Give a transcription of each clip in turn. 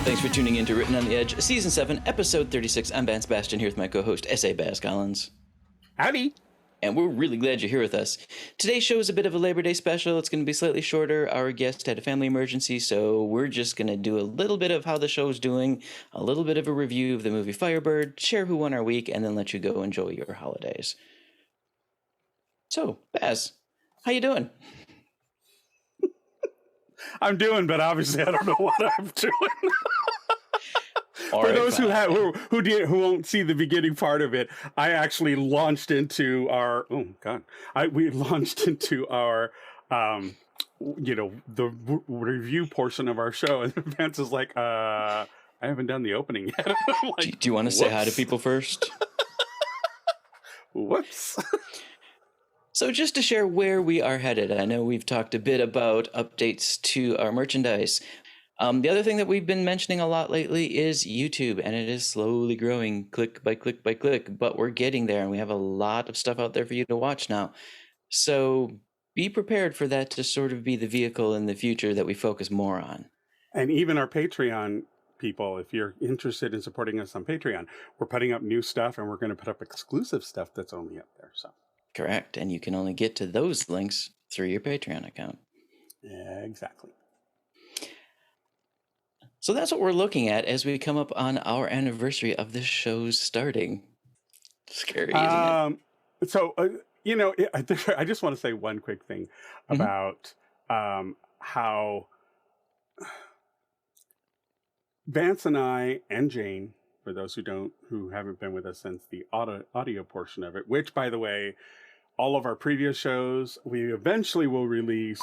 Thanks for tuning in to Written on the Edge, Season 7, Episode 36. I'm Vance Bastion here with my co-host, S.A. Baz Collins. Howdy. And we're really glad you're here with us. Today's show is a bit of a Labor Day special. It's going to be slightly shorter. Our guest had a family emergency, so we're just going to do a little bit of how the show's doing, a little bit of a review of the movie Firebird, share who won our week, and then let you go enjoy your holidays. So, Baz, how you doing? I'm doing, but obviously I don't know what I'm doing. For those who won't see the beginning part of it, I actually launched into our we launched into our the review portion of our show, and Vance is like, I haven't done the opening yet. Like, do you want to say hi to people first? Whoops. So just to share where we are headed, I know we've talked a bit about updates to our merchandise. The other thing that we've been mentioning a lot lately is YouTube, and it is slowly growing click by click by click, but we're getting there, and we have a lot of stuff out there for you to watch now. So be prepared for that to sort of be the vehicle in the future that we focus more on. And even our Patreon people, if you're interested in supporting us on Patreon, we're putting up new stuff, and we're going to put up exclusive stuff that's only up there. So correct, and you can only get to those links through your Patreon account. Yeah, exactly. So that's what we're looking at as we come up on our anniversary of this show's starting. Scary, isn't it? So, I just want to say one quick thing about how Vance and I and Jane, for those who haven't been with us since the audio portion of it, which, by the way, all of our previous shows, we eventually will release.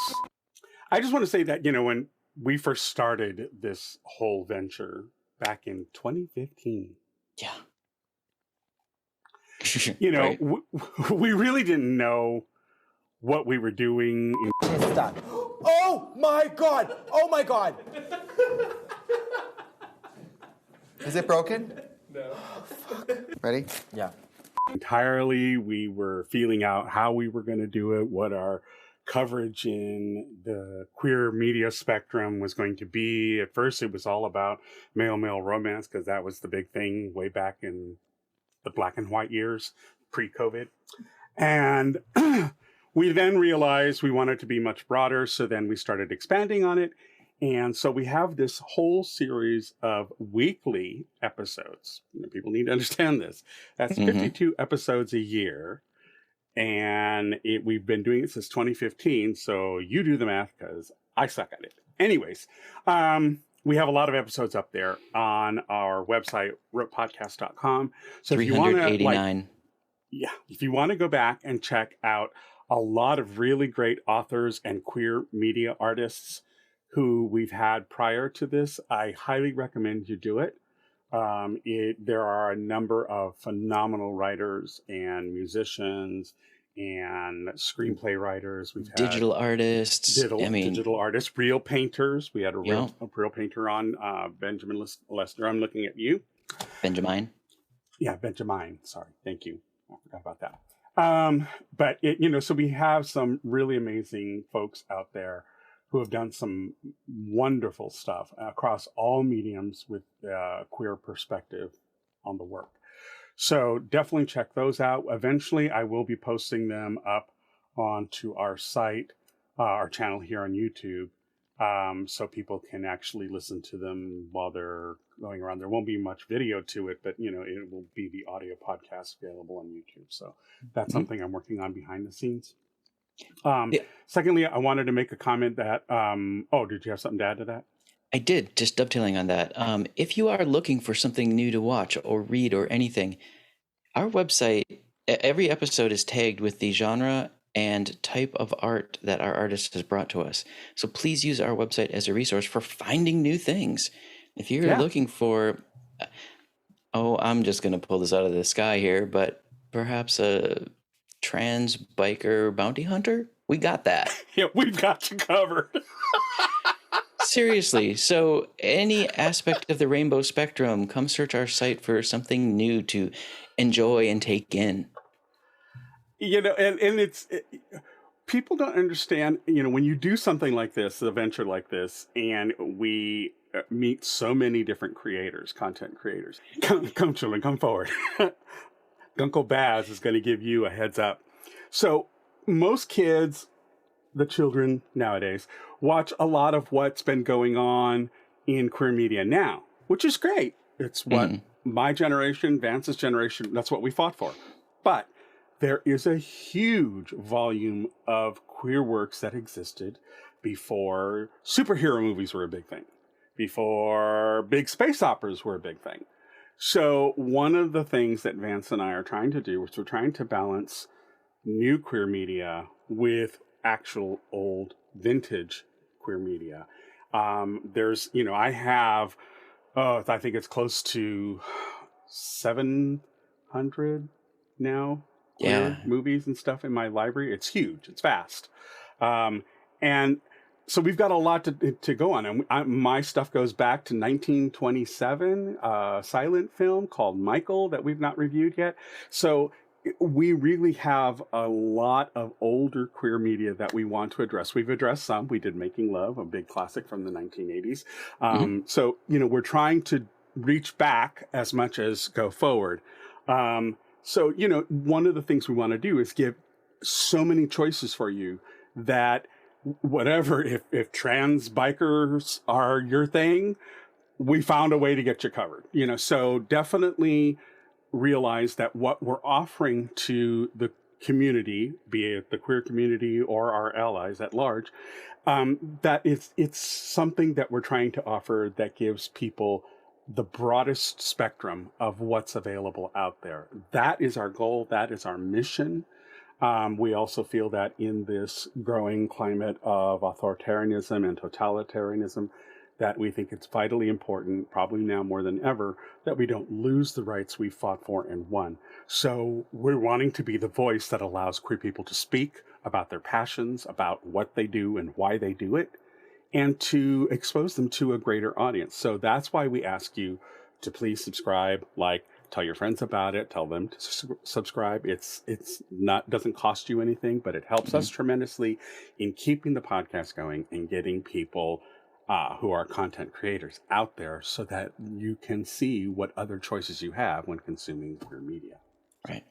I just want to say that, when we first started this whole venture back in 2015. Yeah. Right. We really didn't know what we were doing. It's done. Oh my God! Oh my God! Is it broken? No. Ready? Yeah. Entirely, we were feeling out how we were going to do it, what our coverage in the queer media spectrum was going to be. At first, it was all about male-male romance, because that was the big thing way back in the black and white years, pre-COVID. And we then realized we wanted to be much broader, so then we started expanding on it. And so we have this whole series of weekly episodes. People need to understand this. That's 52 episodes a year. And we've been doing it since 2015, so you do the math because I suck at it. Anyways, we have a lot of episodes up there on our website, ropepodcast.com. So 389. If you want to go back and check out a lot of really great authors and queer media artists who we've had prior to this, I highly recommend you do it. There are a number of phenomenal writers and musicians and screenplay writers. We've had digital artists. Digital artists, real painters. We had a real painter on, Benjamin Lester. I'm looking at you. Benjamin. Yeah, Benjamin. Sorry. Thank you. I forgot about that. But so we have some really amazing folks out there who have done some wonderful stuff across all mediums with queer perspective on the work. So definitely check those out. Eventually, I will be posting them up onto our site, our channel here on YouTube, so people can actually listen to them while they're going around. There won't be much video to it, but it will be the audio podcast available on YouTube. So that's something I'm working on behind the scenes. Secondly, I wanted to make a comment that, did you have something to add to that? I did, just dovetailing on that. If you are looking for something new to watch or read or anything, our website, every episode is tagged with the genre and type of art that our artist has brought to us. So please use our website as a resource for finding new things. If you're looking for, I'm just going to pull this out of the sky here, but perhaps a trans biker bounty hunter, we got that. Yeah, we've got you covered. Seriously, so any aspect of the rainbow spectrum, come search our site for something new to enjoy and take in. And it's people don't understand, when you do something like this, a venture like this, and we meet so many different creators, content creators. Come, children, come forward. Uncle Baz is going to give you a heads up. So most kids, the children nowadays, watch a lot of what's been going on in queer media now, which is great. It's what my generation, Vance's generation, that's what we fought for. But there is a huge volume of queer works that existed before superhero movies were a big thing, before big space operas were a big thing. So one of the things that Vance and I are trying to do is we're trying to balance new queer media with actual old vintage queer media. There's, I have, I think it's close to 700 now queer movies and stuff in my library. It's huge. It's vast. And so we've got a lot to go on. And my stuff goes back to 1927, a silent film called Michael that we've not reviewed yet. So we really have a lot of older queer media that we want to address. We've addressed some. We did Making Love, a big classic from the 1980s. So, we're trying to reach back as much as go forward. So, one of the things we want to do is give so many choices for you that whatever, if trans bikers are your thing, we found a way to get you covered. So definitely realize that what we're offering to the community, be it the queer community or our allies at large, that it's something that we're trying to offer that gives people the broadest spectrum of what's available out there. That is our goal. That is our mission. We also feel that in this growing climate of authoritarianism and totalitarianism, that we think it's vitally important, probably now more than ever, that we don't lose the rights we fought for and won. So we're wanting to be the voice that allows queer people to speak about their passions, about what they do and why they do it, and to expose them to a greater audience. So that's why we ask you to please subscribe, tell your friends about it, tell them to subscribe. It's not, doesn't cost you anything, but it helps us tremendously in keeping the podcast going and getting people who are content creators out there so that you can see what other choices you have when consuming queer media. Right.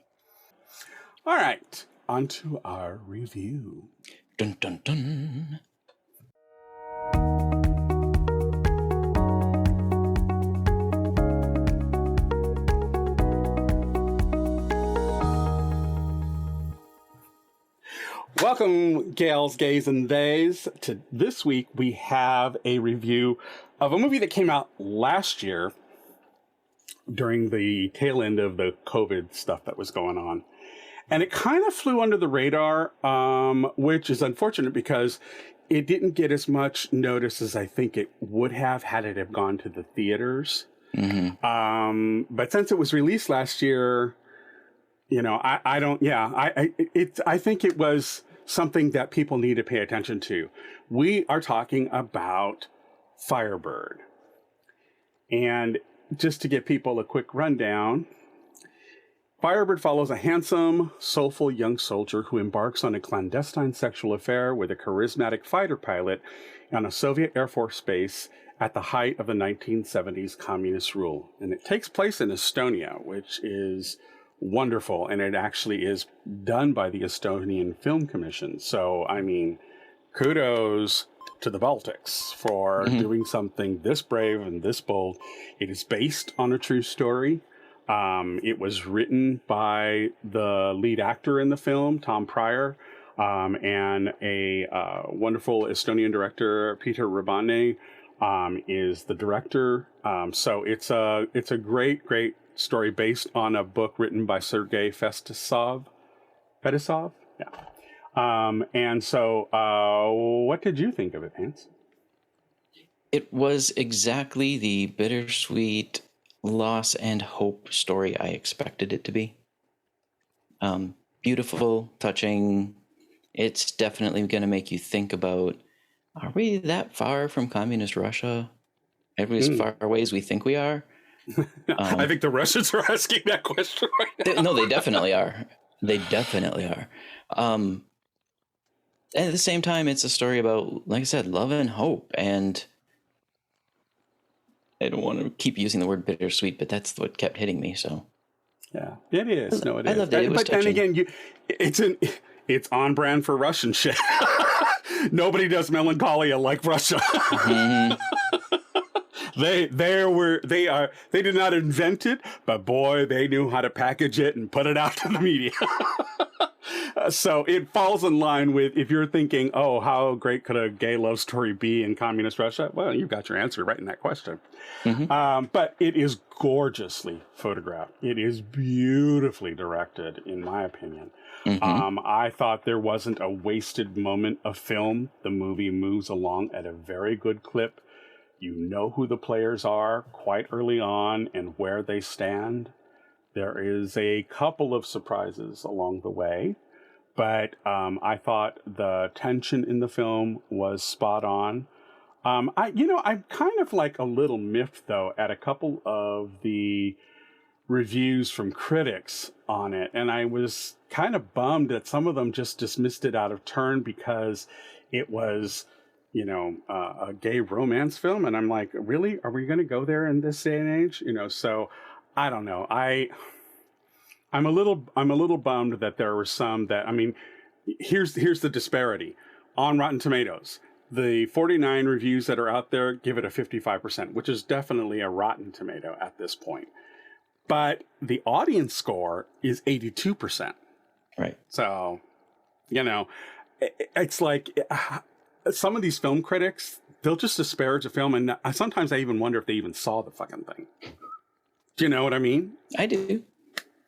All right, on to our review. Dun, dun, dun. Welcome, gals, gays, and theys. To this week, we have a review of a movie that came out last year during the tail end of the COVID stuff that was going on. And it kind of flew under the radar, which is unfortunate because it didn't get as much notice as I think it would have had it have gone to the theaters. But since it was released last year, I think it was something that people need to pay attention to. We are talking about Firebird. And just to give people a quick rundown, Firebird follows a handsome, soulful young soldier who embarks on a clandestine sexual affair with a charismatic fighter pilot on a Soviet Air Force base at the height of the 1970s communist rule. And it takes place in Estonia, which is wonderful, and it actually is done by the Estonian Film Commission. So, I mean, kudos to the Baltics for doing something this brave and this bold. It is based on a true story. It was written by the lead actor in the film, Tom Pryor, and a wonderful Estonian director, Peter Rebane, is the director. So it's a great story based on a book written by Sergei Fetisov. Yeah. And so what did you think of it, Vance? It was exactly the bittersweet loss and hope story I expected it to be. Beautiful, touching. It's definitely going to make you think about, are we that far from communist Russia? Are we as far away as we think we are? I think the Russians are asking that question right now. No, they definitely are. They definitely are. And at the same time, it's a story about, like I said, love and hope. And I don't want to keep using the word bittersweet, but that's what kept hitting me. So yeah, it is. No, it is. I loved it. It was but touching. then again, it's on brand for Russian shit. Nobody does melancholia like Russia. Mhm. They did not invent it, but boy, they knew how to package it and put it out to the media. So it falls in line with, if you're thinking, oh, how great could a gay love story be in communist Russia? Well, you've got your answer right in that question. Mhm. But it is gorgeously photographed. It is beautifully directed, in my opinion. Mhm. I thought there wasn't a wasted moment of film. The movie moves along at a very good clip. You know who the players are quite early on and where they stand. There is a couple of surprises along the way, but I thought the tension in the film was spot on. I'm kind of like a little miffed though at a couple of the reviews from critics on it, and I was kind of bummed that some of them just dismissed it out of turn because it was, a gay romance film, and I'm like, really? Are we going to go there in this day and age? So I don't know. I'm a little bummed that there were some that, I mean, here's the disparity on Rotten Tomatoes. The 49 reviews that are out there give it a 55%, which is definitely a Rotten Tomato at this point. But the audience score is 82%. Right. So, it's like some of these film critics, they'll just disparage a film, and sometimes I even wonder if they even saw the fucking thing. Do you know what I mean? I do.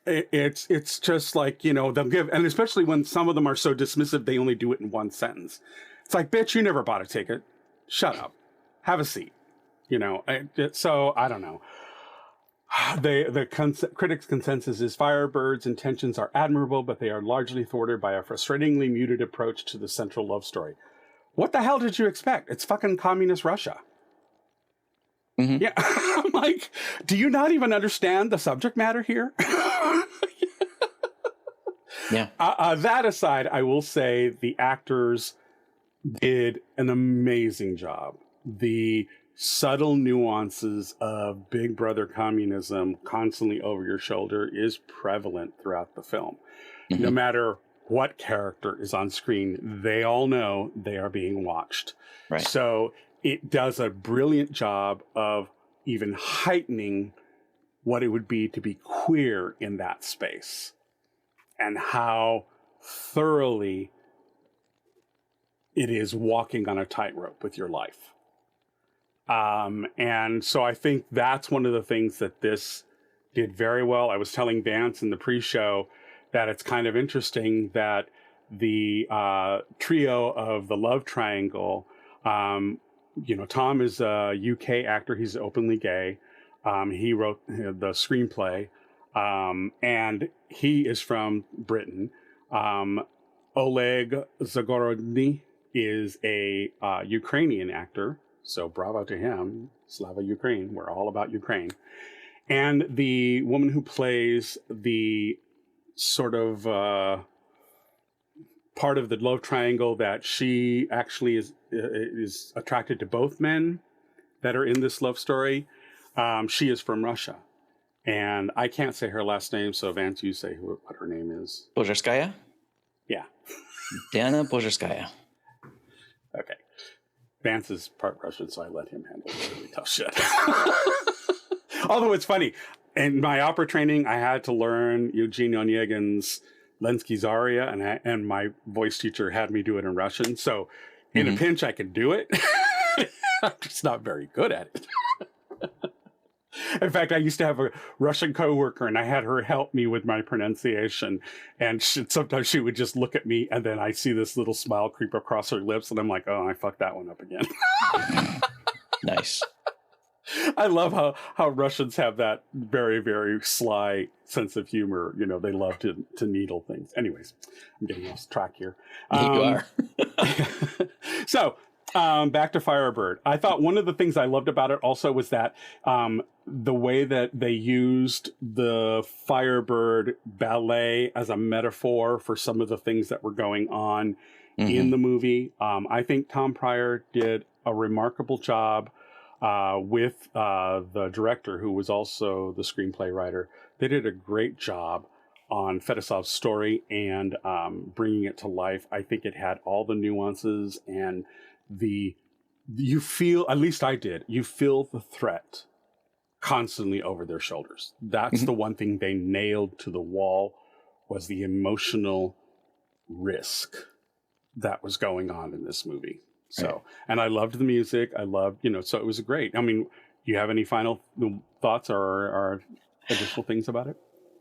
It's just like, they'll give, and especially when some of them are so dismissive, they only do it in one sentence. It's like, bitch, you never bought a ticket. Shut up. Have a seat. So I don't know. The critics' consensus is Firebird's intentions are admirable, but they are largely thwarted by a frustratingly muted approach to the central love story. What the hell did you expect? It's fucking communist Russia. Mhm. Yeah, I'm like, do you not even understand the subject matter here? Yeah. That aside, I will say the actors did an amazing job. The subtle nuances of Big Brother communism constantly over your shoulder is prevalent throughout the film. Mhm. No matter what character is on screen, they all know they are being watched. Right. So it does a brilliant job of even heightening what it would be to be queer in that space and how thoroughly it is walking on a tightrope with your life. And so I think that's one of the things that this did very well. I was telling Vance in the pre-show that it's kind of interesting that the trio of the love triangle, Tom is a UK actor. He's openly gay. He wrote the screenplay, and he is from Britain. Oleg Zagorodny is a Ukrainian actor. So bravo to him. Slava Ukraine. We're all about Ukraine. And the woman who plays the sort of part of the love triangle that she actually is attracted to both men that are in this love story. She is from Russia. And I can't say her last name, so Vance, you say what her name is. Bozherskaya? Yeah. Diana Bozherskaya. Okay. Vance is part Russian, so I let him handle this really tough shit. Although it's funny, in my opera training, I had to learn Eugene Onegin's Lenski's aria, and my voice teacher had me do it in Russian. So in a pinch, I could do it. I'm just not very good at it. In fact, I used to have a Russian coworker, and I had her help me with my pronunciation. And sometimes she would just look at me, and then I see this little smile creep across her lips, and I'm like, "Oh, I fucked that one up again." Nice. I love how Russians have that very, very sly sense of humor. They love to needle things. Anyways, I'm getting off track here. You are. So, back to Firebird. I thought one of the things I loved about it also was that the way that they used the Firebird ballet as a metaphor for some of the things that were going on in the movie. I think Tom Pryor did a remarkable job with the director, who was also the screenplay writer. They did a great job on Fedosov's story and bringing it to life. I think it had all the nuances and you feel, at least I did, you feel the threat constantly over their shoulders. That's the one thing they nailed to the wall, was the emotional risk that was going on in this movie. So, and I loved the music. I loved, so it was great. I mean, do you have any final thoughts or additional things about it?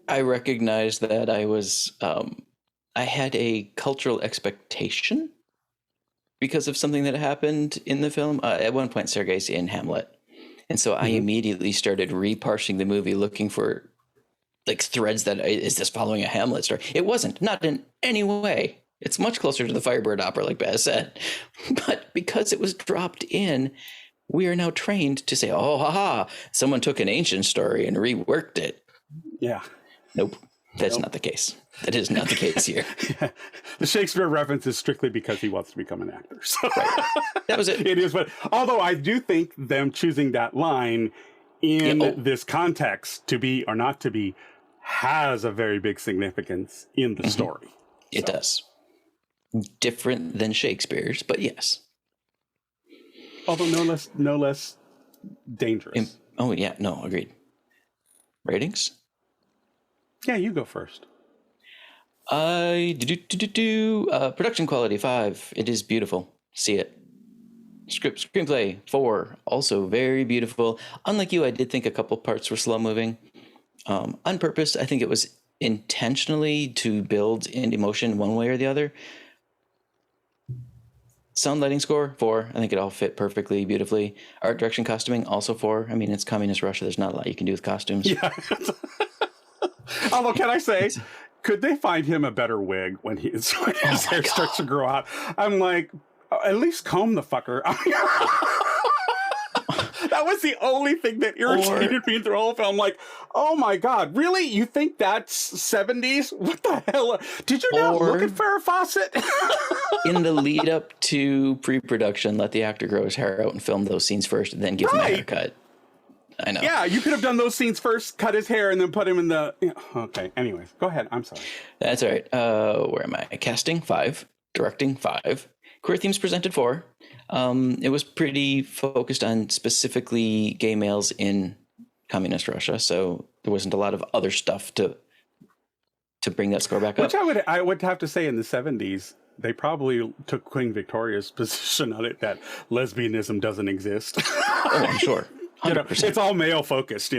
I recognized that I had a cultural expectation because of something that happened in the film. At one point, Sergei's in Hamlet. And so I immediately started reparsing the movie, looking for like threads that, is this following a Hamlet story? It wasn't, not in any way. It's much closer to the Firebird opera, like Baz said. But because it was dropped in, we are now trained to say, oh, haha, someone took an ancient story and reworked it. Yeah. Nope. That's not the case. That is not the case here. Yeah. The Shakespeare reference is strictly because he wants to become an actor. So that was it. It is, but although I do think them choosing that line in this context, to be or not to be, has a very big significance in the story. It does. Different than Shakespeare's, but yes. Although no less dangerous. Oh yeah, no, agreed. Ratings? Yeah, you go first. Production quality 5. It is beautiful. See it. Screenplay 4. Also very beautiful. Unlike you, I did think a couple parts were slow moving. On purpose. I think it was intentionally to build in emotion one way or the other. Sound, lighting, score 4. I think it all fit perfectly, beautifully. Art, direction, costuming also 4. I mean, it's communist Russia. There's not a lot you can do with costumes. Yeah. Although, can I say, could they find him a better wig when his hair starts to grow out? I'm like, at least comb the fucker. That was the only thing that irritated me through the whole film. Like, oh my God, really? You think that's 70s? What the hell? Did you not look at Farrah Fawcett? In the lead up to pre-production, let the actor grow his hair out and film those scenes first, and then give him a haircut. I know. Yeah, you could have done those scenes first, cut his hair, and then put him in the... Okay, anyways, go ahead. I'm sorry. That's all right. Where am I? Casting, 5. Directing, 5. Queer themes presented, 4. It was pretty focused on specifically gay males in communist Russia, so there wasn't a lot of other stuff to bring that score back up. Which I would have to say in the 70s, they probably took Queen Victoria's position on it that lesbianism doesn't exist. Oh, I'm sure. 100%. It's all male focused,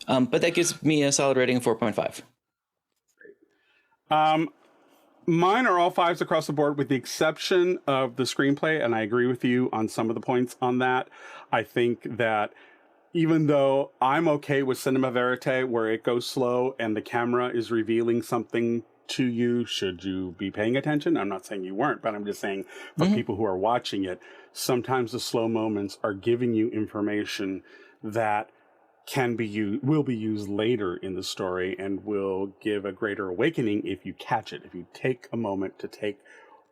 But that gives me a solid rating of 4.5. Mine are all 5s across the board, with the exception of the screenplay, and I agree with you on some of the points on that. I think that even though I'm okay with cinema verite, where it goes slow and the camera is revealing something to you, should you be paying attention? I'm not saying you weren't, but I'm just saying for people who are watching it, sometimes the slow moments are giving you information that will be used later in the story and will give a greater awakening if you catch it. If you take a moment to take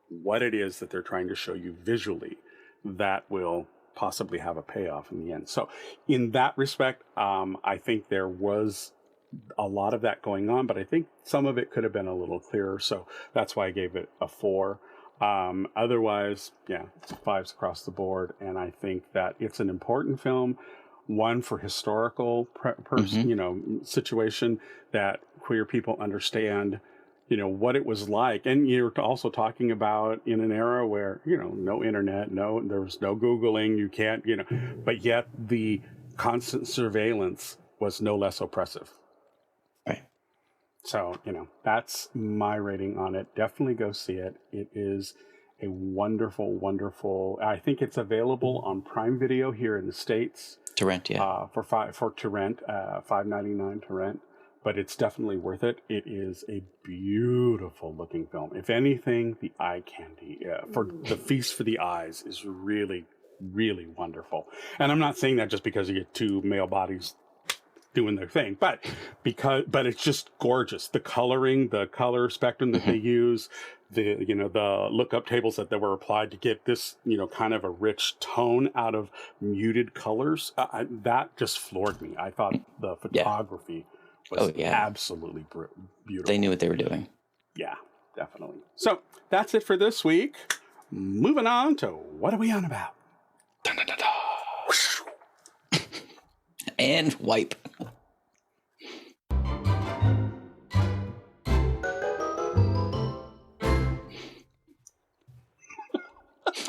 what it is that they're trying to show you visually, that will possibly have a payoff in the end. So in that respect, I think there was a lot of that going on, but I think some of it could have been a little clearer. So that's why I gave it a 4. Otherwise, yeah, it's 5s across the board. And I think that it's an important film. One for historical situation, that queer people understand, what it was like. And you're also talking about in an era where, no internet, there was no Googling, you can't, but yet the constant surveillance was no less oppressive. Right. So, that's my rating on it. Definitely go see it. It is a wonderful, wonderful, I think it's available on Prime Video here in the States. To rent, yeah. To rent, $5.99 to rent, but it's definitely worth it. It is a beautiful looking film. If anything, the eye candy for the feast for the eyes is really, really wonderful. And I'm not saying that just because you get 2 male bodies doing their thing. But it's just gorgeous. The coloring, the color spectrum that they use, the lookup tables that they were applied to get this, kind of a rich tone out of muted colors. That just floored me. I thought the photography was absolutely beautiful. They knew what they were doing. Yeah, definitely. So that's it for this week. Moving on to what are we on about? Dun, dun, dun, dun. And wipe.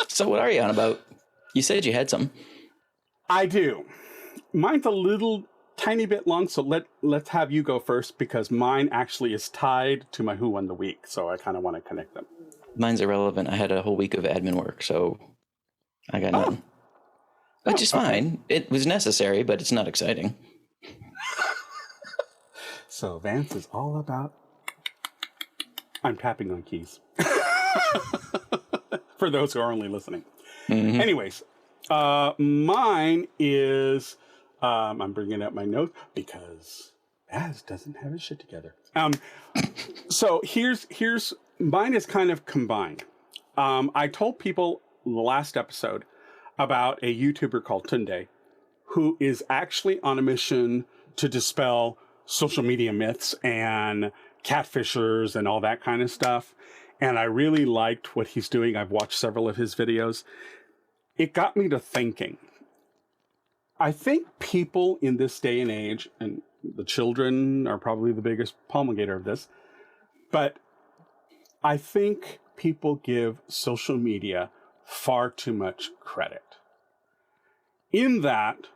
So what are you on about? You said you had some. I do. Mine's a little tiny bit long, so let's have you go first, because mine actually is tied to my Who Won the Week, so I kind of want to connect them. Mine's irrelevant. I had a whole week of admin work, so I got nothing. Which is fine. It was necessary, but it's not exciting. So Vance is all about... I'm tapping on keys. For those who are only listening. Mm-hmm. Anyways, mine is... I'm bringing up my notes because Baz doesn't have his shit together. So here's mine is kind of combined. I told people in the last episode about a YouTuber called Tunde, who is actually on a mission to dispel social media myths and catfishers and all that kind of stuff. And I really liked what he's doing. I've watched several of his videos. It got me to thinking. I think people in this day and age, and the children are probably the biggest promulgator of this, but I think people give social media far too much credit. In that,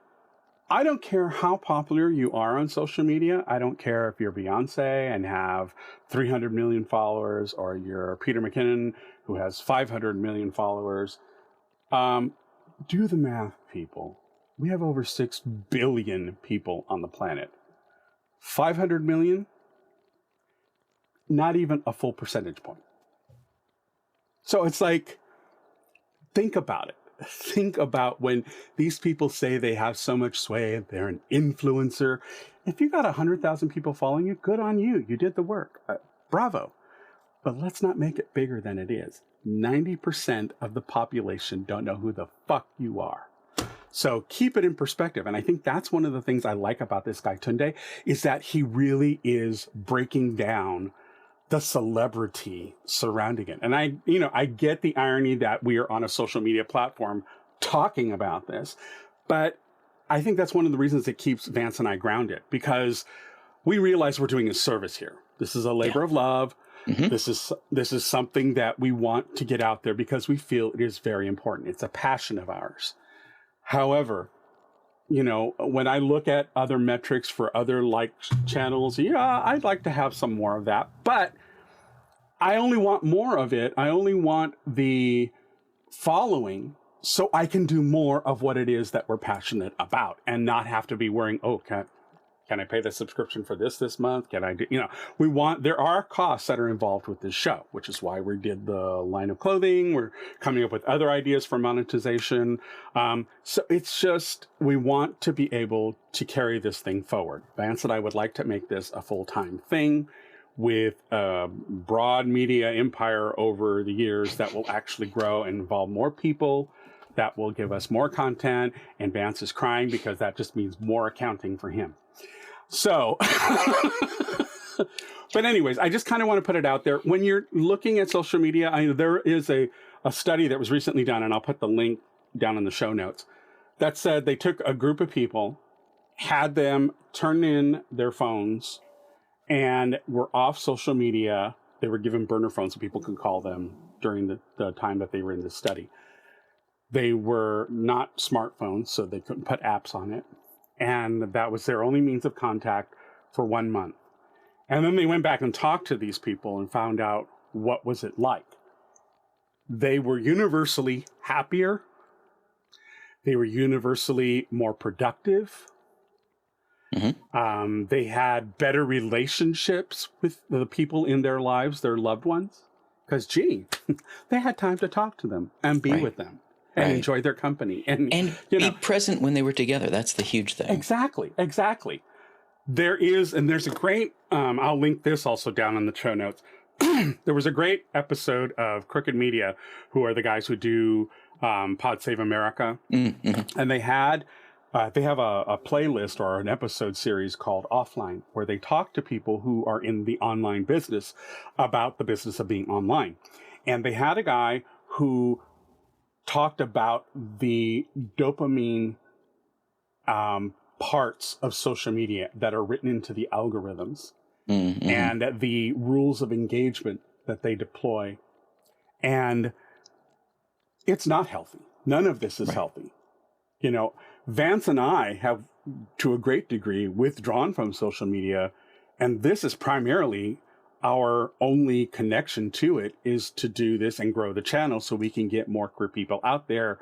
I don't care how popular you are on social media. I don't care if you're Beyonce and have 300 million followers, or you're Peter McKinnon who has 500 million followers. Do the math, people. We have over 6 billion people on the planet. 500 million? Not even a full percentage point. So it's like, think about it. Think about when these people say they have so much sway, they're an influencer. If you got 100,000 people following you, good on you. You did the work. Bravo. But let's not make it bigger than it is. 90% of the population don't know who the fuck you are. So keep it in perspective. And I think that's one of the things I like about this guy, Tunde, is that he really is breaking down the celebrity surrounding it. And I get the irony that we are on a social media platform talking about this, but I think that's one of the reasons it keeps Vance and I grounded, because we realize we're doing a service here. This is a labor of love. Mm-hmm. This is something that we want to get out there because we feel it is very important. It's a passion of ours. However, when I look at other metrics for other channels, I'd like to have some more of that, but I only want more of it. I only want the following so I can do more of what it is that we're passionate about and not have to be worrying, can I pay the subscription for this month? Can I do, there are costs that are involved with this show, which is why we did the line of clothing. We're coming up with other ideas for monetization. So it's just, we want to be able to carry this thing forward. Vance and I would like to make this a full-time thing with a broad media empire over the years that will actually grow and involve more people, that will give us more content. And Vance is crying because that just means more accounting for him. So, but anyways, I just kind of want to put it out there. When you're looking at social media, there is a study that was recently done, and I'll put the link down in the show notes, that said they took a group of people, had them turn in their phones, and were off social media. They were given burner phones so people could call them during the time that they were in this study. They were not smartphones, so they couldn't put apps on it. And that was their only means of contact for 1 month. And then they went back and talked to these people and found out what was it like. They were universally happier. They were universally more productive. Mm-hmm. They had better relationships with the people in their lives, their loved ones. Because, they had time to talk to them and be with them. And enjoy their company. And be present when they were together. That's the huge thing. Exactly. There is, and there's a great, I'll link this also down in the show notes. There was a great episode of Crooked Media, who are the guys who do Pod Save America. Mm-hmm. And they have a playlist or an episode series called Offline, where they talk to people who are in the online business about the business of being online. And they had a guy who talked about the dopamine parts of social media that are written into the algorithms and the rules of engagement that they deploy. And it's not healthy. None of this is healthy. You know, Vance and I have, to a great degree, withdrawn from social media. And this is primarily our only connection to it, is to do this and grow the channel so we can get more queer people out there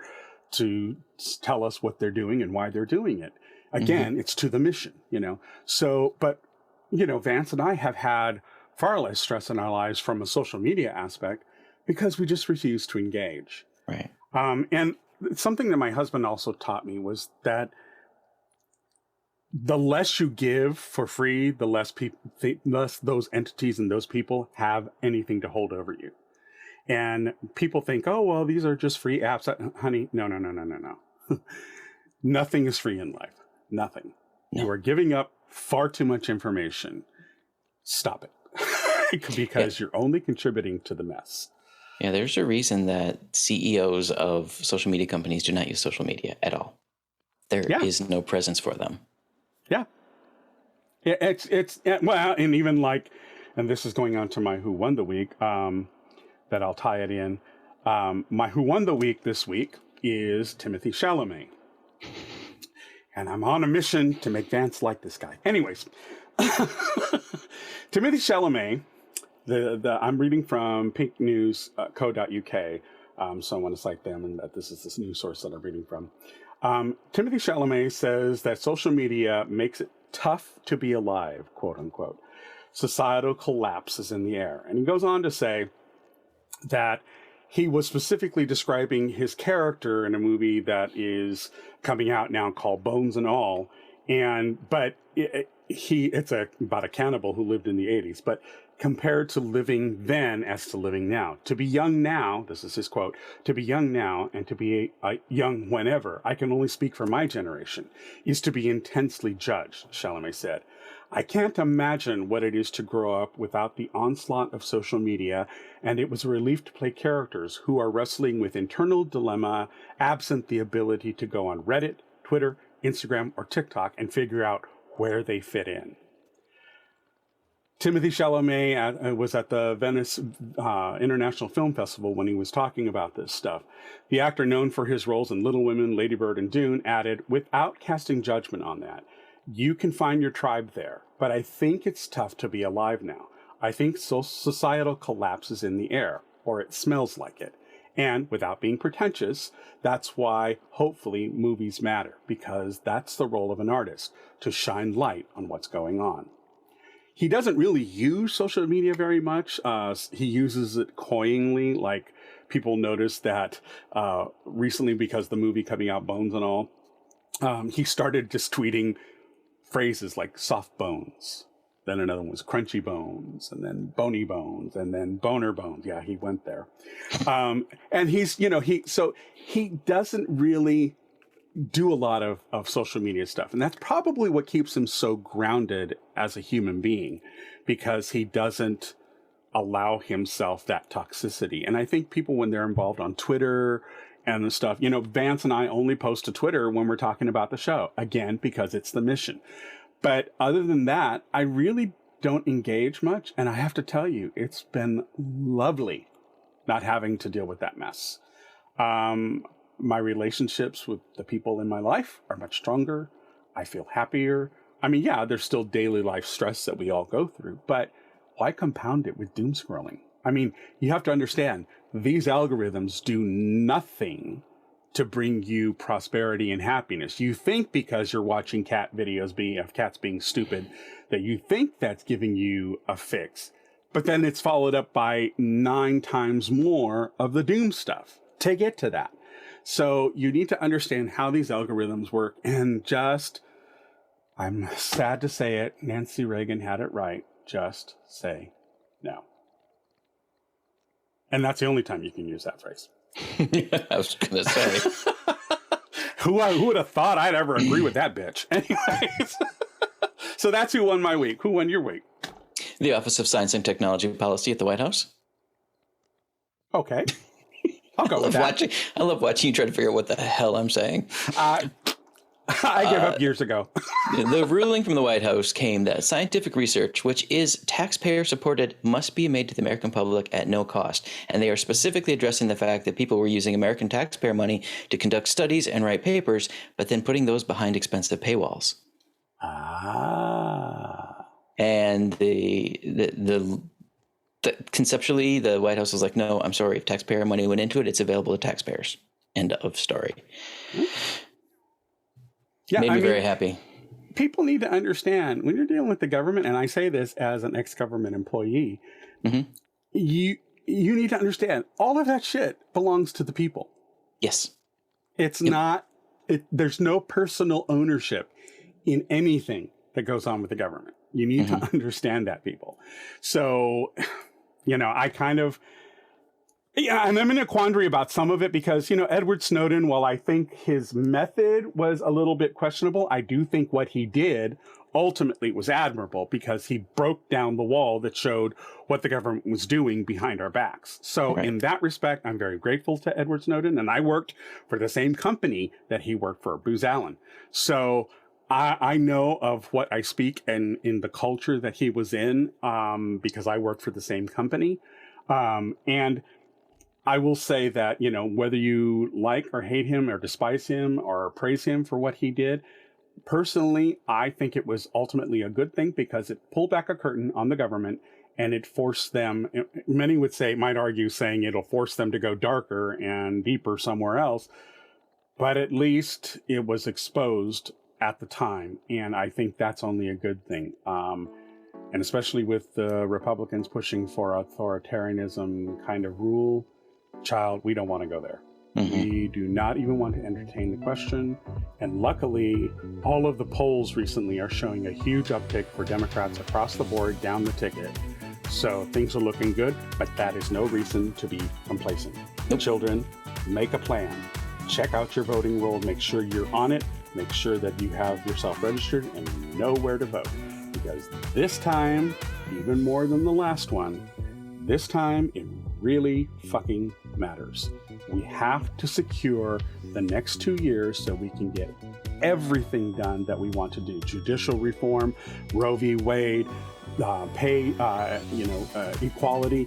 to tell us what they're doing and why they're doing it. Again, it's to the mission, you know. So, but, you know, Vance and I have had far less stress in our lives from a social media aspect because we just refuse to engage. Right. And something that my husband also taught me was that the less you give for free, the less less those entities and those people have anything to hold over you. And people think, oh, well, these are just free apps. Honey, no. Nothing is free in life. Nothing. No. You are giving up far too much information. Stop it. Because you're only contributing to the mess. Yeah, there's a reason that CEOs of social media companies do not use social media at all. There is no presence for them. Yeah. It's well, and even like, and this is going on to my Who Won the Week, that I'll tie it in. My Who Won the Week this week is Timothée Chalamet. And I'm on a mission to make Vance like this guy. Anyways, Timothée Chalamet, I'm reading from pinknews.co.uk, so I want to cite them, and that this is this news source that I'm reading from. Timothée Chalamet says that social media makes it tough to be alive, quote unquote. Societal collapse is in the air. And he goes on to say that he was specifically describing his character in a movie that is coming out now called Bones and All. But it's about a cannibal who lived in the 80s. But compared to living then as to living now, to be young now, this is his quote, to be young now and to be young whenever, I can only speak for my generation, is to be intensely judged, Chalamet said. I can't imagine what it is to grow up without the onslaught of social media, and it was a relief to play characters who are wrestling with internal dilemma, absent the ability to go on Reddit, Twitter, Instagram, or TikTok and figure out where they fit in. Timothée Chalamet was at the Venice International Film Festival when he was talking about this stuff. The actor, known for his roles in Little Women, Lady Bird, and Dune, added, without casting judgment on that, you can find your tribe there, but I think it's tough to be alive now. I think societal collapse is in the air, or it smells like it. And without being pretentious, that's why hopefully movies matter, because that's the role of an artist, to shine light on what's going on. He doesn't really use social media very much. He uses it coyingly, like people noticed that recently because the movie coming out, Bones and All, he started just tweeting phrases like soft bones. Then another one was crunchy bones, and then bony bones, and then boner bones. Yeah, he went there. And he's, he doesn't really do a lot of social media stuff. And that's probably what keeps him so grounded as a human being, because he doesn't allow himself that toxicity. And I think people, when they're involved on Twitter and the stuff, Vance and I only post to Twitter when we're talking about the show, again, because it's the mission. But other than that, I really don't engage much. And I have to tell you, it's been lovely not having to deal with that mess. My relationships with the people in my life are much stronger. I feel happier. I mean, yeah, there's still daily life stress that we all go through, but why compound it with doom scrolling? I mean, you have to understand, these algorithms do nothing to bring you prosperity and happiness. You think because you're watching cat videos of cats being stupid, that you think that's giving you a fix, but then it's followed up by 9 times more of the doom stuff to get to that. So you need to understand how these algorithms work and just, I'm sad to say it. Nancy Reagan had it right. Just say no. And that's the only time you can use that phrase. I was going to say. Who would have thought I'd ever agree with that bitch? Anyways. So that's who won my week. Who won your week? The Office of Science and Technology Policy at the White House. Okay. I'll go with that. I love watching you try to figure out what the hell I'm saying. I gave up years ago. The ruling from the White House came that scientific research, which is taxpayer supported, must be made to the American public at no cost. And they are specifically addressing the fact that people were using American taxpayer money to conduct studies and write papers, but then putting those behind expensive paywalls. And conceptually, the White House was like, no, I'm sorry. If taxpayer money went into it, it's available to taxpayers. End of story. Yeah, Made me very happy. People need to understand when you're dealing with the government, and I say this as an ex-government employee, you need to understand all of that shit belongs to the people. Yes. It's not, there's no personal ownership in anything that goes on with the government. You need to understand that, people. So, I kind of, and I'm in a quandary about some of it because, Edward Snowden, while I think his method was a little bit questionable, I do think what he did ultimately was admirable because he broke down the wall that showed what the government was doing behind our backs. So in that respect, I'm very grateful to Edward Snowden, and I worked for the same company that he worked for, Booz Allen. So I know of what I speak and in the culture that he was in because I worked for the same company. And I will say that, whether you like or hate him or despise him or praise him for what he did, personally, I think it was ultimately a good thing because it pulled back a curtain on the government and it forced them, many might argue saying it'll force them to go darker and deeper somewhere else. But at least it was exposed at the time. And I think that's only a good thing. And especially with the Republicans pushing for authoritarianism kind of rule, child, we don't want to go there. We do not even want to entertain the question. And luckily, all of the polls recently are showing a huge uptick for Democrats across the board down the ticket. So things are looking good, but that is no reason to be complacent. Children, make a plan. Check out your voting roll. Make sure you're on it. Make sure that you have yourself registered and you know where to vote. Because this time, even more than the last one, this time it really fucking matters. We have to secure the next 2 years so we can get everything done that we want to do. Judicial reform, Roe v. Wade, pay, equality.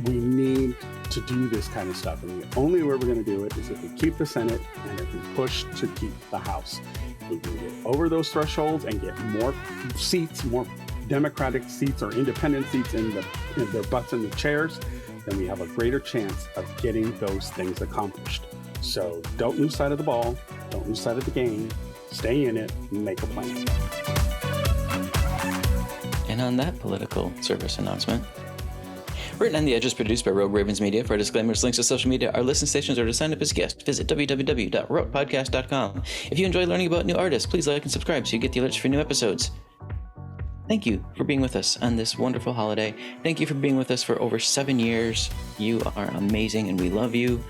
We need to do this kind of stuff. And the only way we're going to do it is if we keep the Senate and if we push to keep the House. We can get over those thresholds and get more seats, more Democratic seats or independent seats in their butts in the chairs, then we have a greater chance of getting those things accomplished. So don't lose sight of the ball. Don't lose sight of the game. Stay in it. Make a plan. And on that political service announcement, Written on the Edge is produced by Rogue Ravens Media. For disclaimers, links to social media, our listen stations, or to sign up as a guest, visit www.rotepodcast.com. If you enjoy learning about new artists, please like and subscribe so you get the alerts for new episodes. Thank you for being with us on this wonderful holiday. Thank you for being with us for over 7 years. You are amazing and we love you.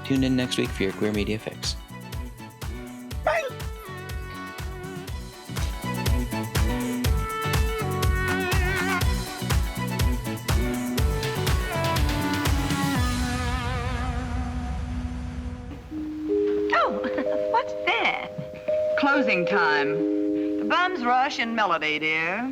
Tune in next week for your Queer Media Fix. Bye! What's that? Closing time. The bums rush in melody, dear.